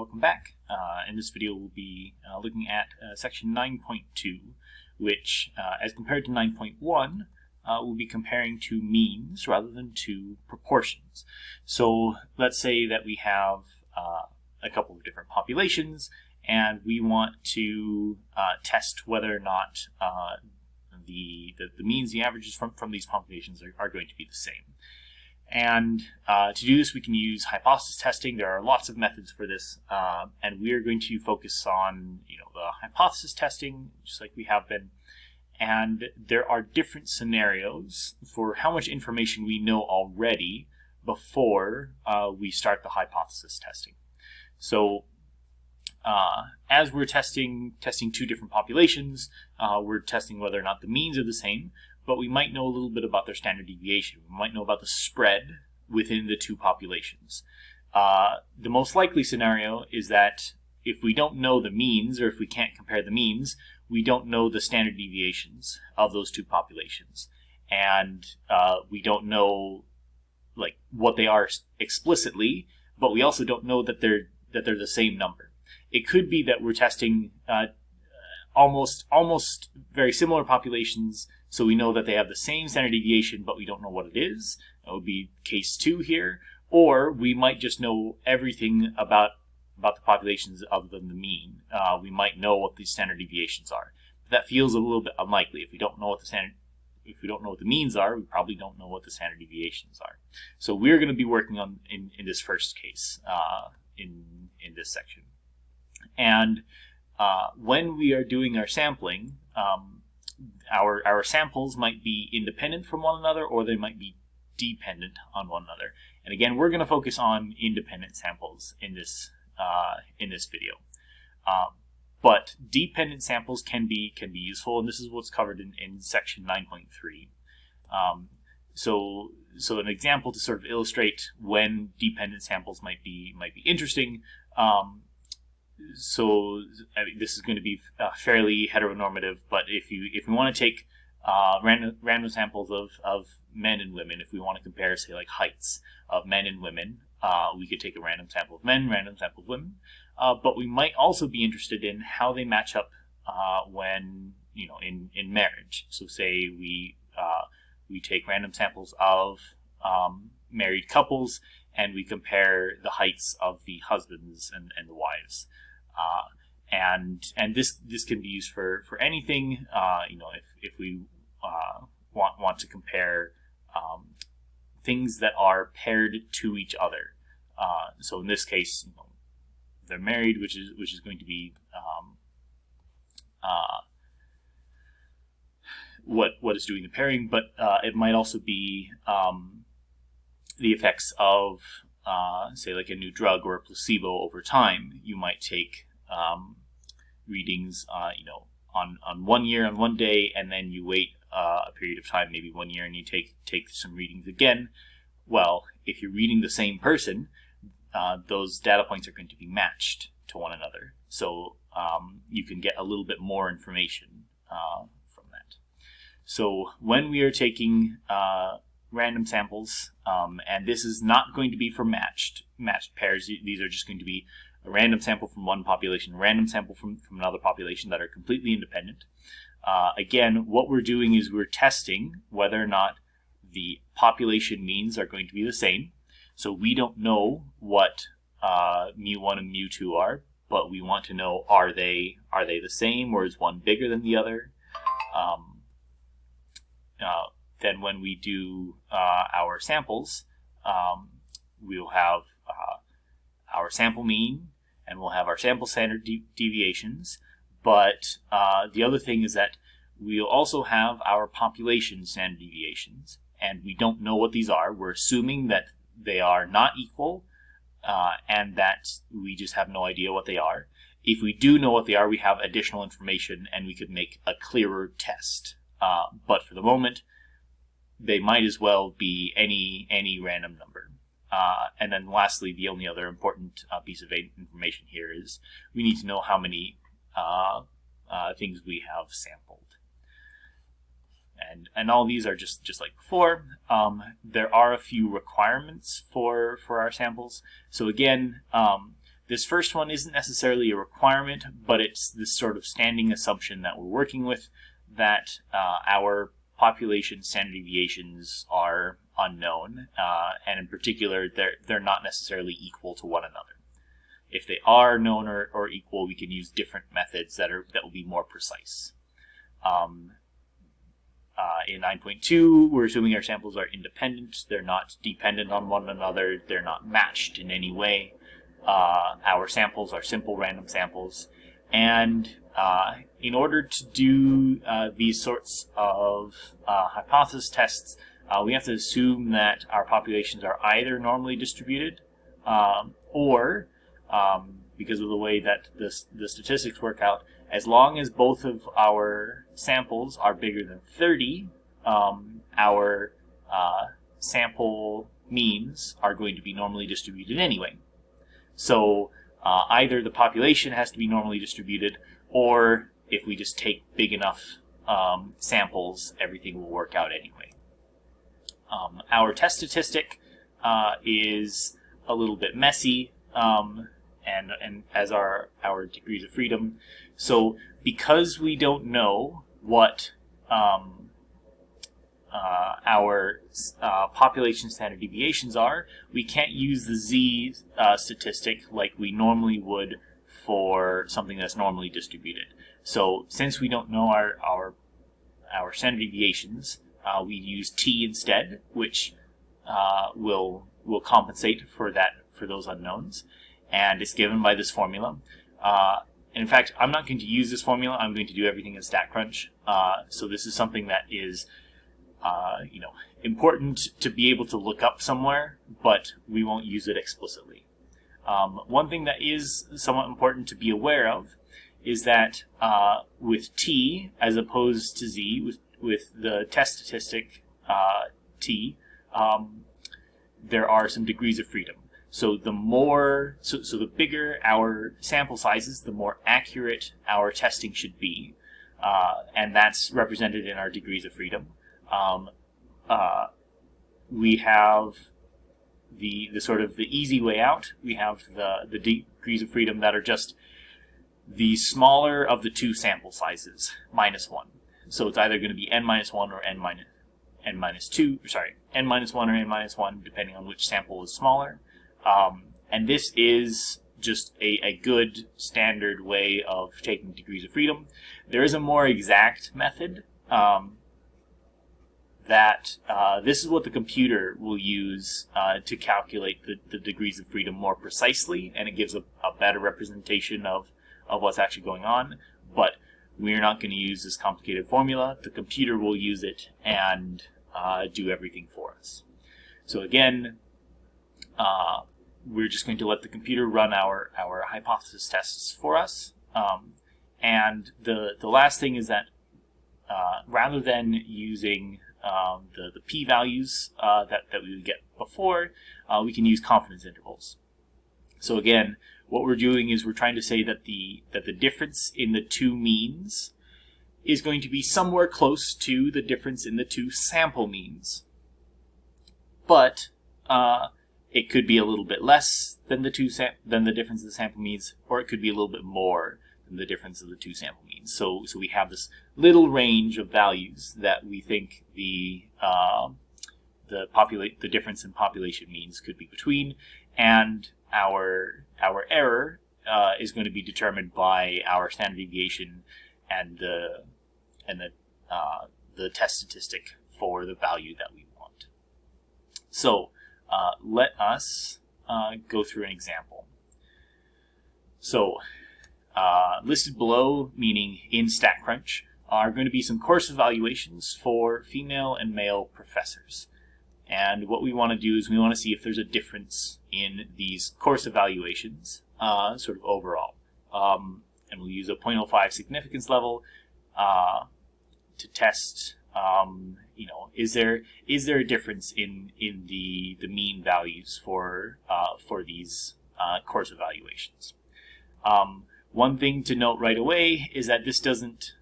welcome back. In this video we'll be looking at section 9.2, which as compared to 9.1 we'll be comparing to means rather than to proportions. So let's say that we have a couple of different populations and we want to test whether or not the means, the averages from these populations are going to be the same. And to do this, we can use hypothesis testing. There are lots of methods for this, and we are going to focus on the hypothesis testing, just like we have been. And there are different scenarios for how much information we know already before we start the hypothesis testing. So as we're testing two different populations, we're testing whether or not the means are the same, but we might know a little bit about their standard deviation. We might know about the spread within the two populations. The most likely scenario is that if we don't know the means, or if we can't compare the means, we don't know the standard deviations of those two populations. And we don't know what they are explicitly, but we also don't know that they're the same number. It could be that we're testing almost very similar populations, so we know that they have the same standard deviation, but we don't know what it is. That would be case 2 here. Or we might just know everything about the populations other than the mean. We might know what the standard deviations are. But that feels a little bit unlikely. If we don't know what the means are, we probably don't know what the standard deviations are. So we're going to be working on in this first case in this section. And when we are doing our sampling, our samples might be independent from one another, or they might be dependent on one another. And again, we're going to focus on independent samples in this video. But dependent samples can be useful, and this is what's covered in section 9.3. So an example to sort of illustrate when dependent samples might be interesting. So this is going to be fairly heteronormative, but if we want to take random samples of men and women, if we want to compare, say, like heights of men and women, we could take a random sample of men, random sample of women. But we might also be interested in how they match up when in marriage. So say we take random samples of married couples, and we compare the heights of the husbands and the wives. And this can be used for anything. If we want to compare things that are paired to each other. So in this case, they're married, which is going to be what is doing the pairing, but it might also be the effects of say like a new drug or a placebo over time. You might take readings on 1 year on one day, and then you wait a period of time, maybe 1 year, and you take some readings again. Well, if you're reading the same person, those data points are going to be matched to one another. So you can get a little bit more information from that. So when we are taking random samples, and this is not going to be for matched pairs. These are just going to be a random sample from one population, a random sample from another population that are completely independent. Again, what we're doing is we're testing whether or not the population means are going to be the same. So we don't know what mu1 and mu2 are, but we want to know, are they the same, or is one bigger than the other? Then when we do our samples, we'll have our sample mean, and we'll have our sample standard deviations. But the other thing is that we'll also have our population standard deviations, and we don't know what these are. We're assuming that they are not equal, and that we just have no idea what they are. If we do know what they are, we have additional information, and we could make a clearer test. But for the moment, they might as well be any random number. And then lastly, the only other important piece of information here is we need to know how many things we have sampled. And all these are just like before. There are a few requirements for our samples. So again, This first one isn't necessarily a requirement, but it's this sort of standing assumption that we're working with, that our population standard deviations are unknown, and in particular, they're not necessarily equal to one another. If they are known or equal, we can use different methods that will be more precise. In 9.2, we're assuming our samples are independent. They're not dependent on one another. They're not matched in any way. Our samples are simple random samples. And in order to do these sorts of hypothesis tests, we have to assume that our populations are either normally distributed or, because of the way that the statistics work out, as long as both of our samples are bigger than 30, our sample means are going to be normally distributed anyway. So either the population has to be normally distributed, or if we just take big enough samples, everything will work out anyway. Our test statistic is a little bit messy, and as are our degrees of freedom. So because we don't know what our population standard deviations are, we can't use the z statistic like we normally would for something that's normally distributed. So since we don't know our standard deviations, we use t instead, which will compensate for those unknowns, and it's given by this formula. And in fact, I'm not going to use this formula. I'm going to do everything in StatCrunch. So this is something that is important to be able to look up somewhere, but we won't use it explicitly. One thing that is somewhat important to be aware of is that with t as opposed to z, with the test statistic t, there are some degrees of freedom. So the bigger our sample sizes, the more accurate our testing should be, and that's represented in our degrees of freedom. We have the sort of the easy way out. We have the degrees of freedom that are just the smaller of the two sample sizes, minus 1. So it's either going to be n-1 or n-2, sorry, n-1 or n-1, depending on which sample is smaller. And this is just a good standard way of taking degrees of freedom. There is a more exact method this is what the computer will use to calculate the degrees of freedom more precisely, and it gives a better representation of what's actually going on. But we're not going to use this complicated formula. The computer will use it and do everything for us. So again, we're just going to let the computer run our hypothesis tests for us. And the last thing is that rather than using the p-values that we would get before, we can use confidence intervals. So again, what we're doing is we're trying to say that the difference in the two means is going to be somewhere close to the difference in the two sample means. But it could be a little bit less than the difference in the sample means, or it could be a little bit more than the difference of the two sample means. So we have this little range of values that we think the difference in population means could be between, and our error is going to be determined by our standard deviation and the test statistic for the value that we want. So let us go through an example. So listed below, meaning in StatCrunch, are going to be some course evaluations for female and male professors. And what we want to do is we want to see if there's a difference in these course evaluations, sort of overall. And we'll use a 0.05 significance level to test, is there a difference in the mean values for these course evaluations. One thing to note right away is that this doesn't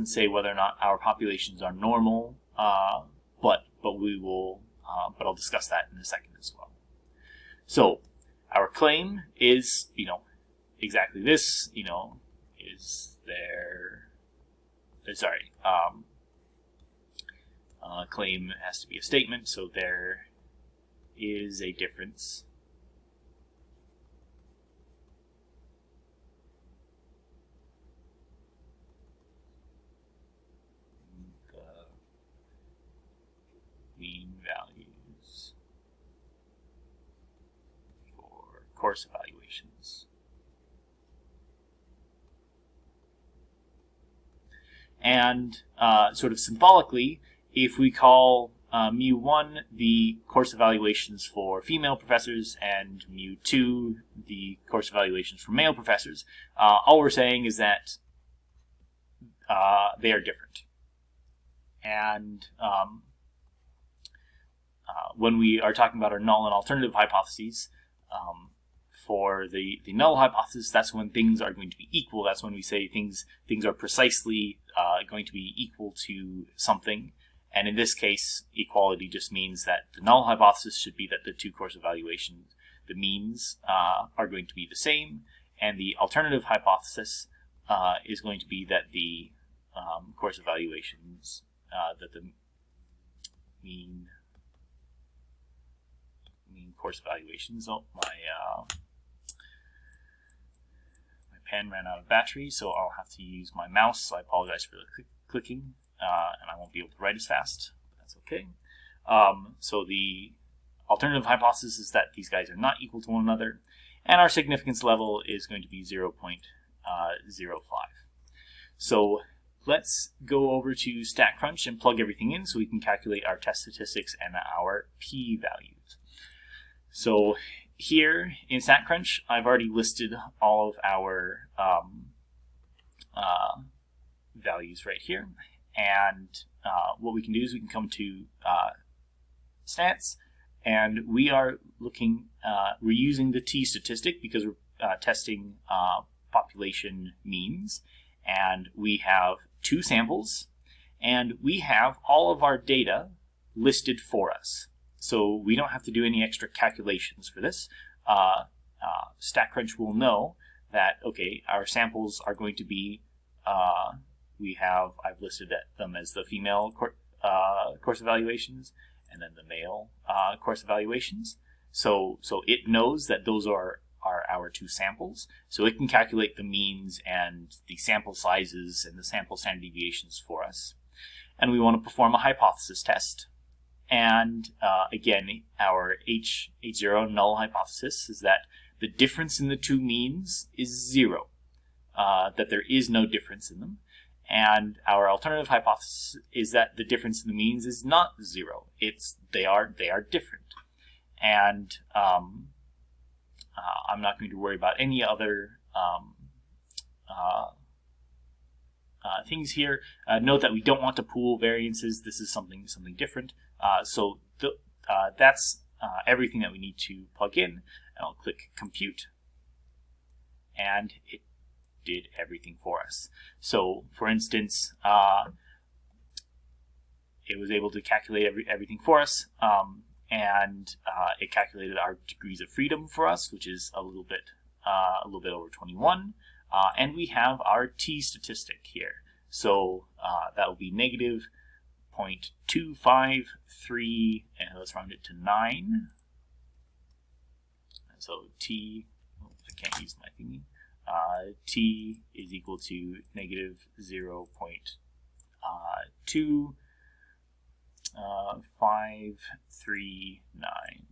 say whether or not our populations are normal, but I'll discuss that in a second as well. So our claim is, exactly this, is there, sorry, claim has to be a statement, so there is a difference in the mean values for course evaluations. And sort of symbolically, if we call mu1 the course evaluations for female professors and mu2 the course evaluations for male professors, all we're saying is that they are different. And when we are talking about our null and alternative hypotheses, for the null hypothesis, that's when things are going to be equal. That's when we say things are precisely going to be equal to something. And in this case, equality just means that the null hypothesis should be that the two course evaluations, the means, are going to be the same. And the alternative hypothesis is going to be that the course evaluations, that the mean course evaluations. Oh, my pen ran out of battery, so I'll have to use my mouse. I apologize for the clicking, and I won't be able to write as fast. That's okay. So the alternative hypothesis is that these guys are not equal to one another, and our significance level is going to be 0.05. So let's go over to StatCrunch and plug everything in so we can calculate our test statistics and our p-values. So here in StatCrunch, I've already listed all of our values right here. And what we can do is we can come to stats, and we are looking, we're using the t-statistic because we're testing population means. And we have two samples, and we have all of our data listed for us. So we don't have to do any extra calculations for this. StatCrunch will know that, okay, our samples are going to be, I've listed them as the female course evaluations and then the male course evaluations. So it knows that those are our two samples. So it can calculate the means and the sample sizes and the sample standard deviations for us. And we want to perform a hypothesis test. And again, our H0 null hypothesis is that the difference in the two means is 0, that there is no difference in them. And our alternative hypothesis is that the difference in the means is not 0. They are different. And I'm not going to worry about any other things here. Note that we don't want to pool variances. This is something different. So that's everything that we need to plug in. And I'll click Compute, and it did everything for us. So, for instance, it was able to calculate everything for us, and it calculated our degrees of freedom for us, which is a little bit over 21, and we have our t-statistic here. So that will be negative 0.253, and let's round it to 9. So t, I can't use my thingy. T is equal to negative 0.2539.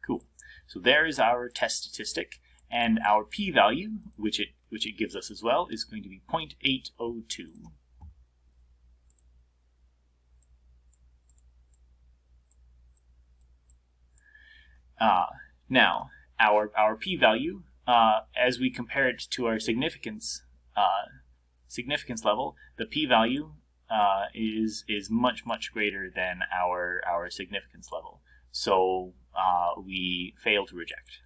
Cool. So there is our test statistic, and our p-value, which it gives us as well, is going to be 0.802. Now, our p-value, as we compare it to our significance level, the p-value is much greater than our significance level. So we fail to reject.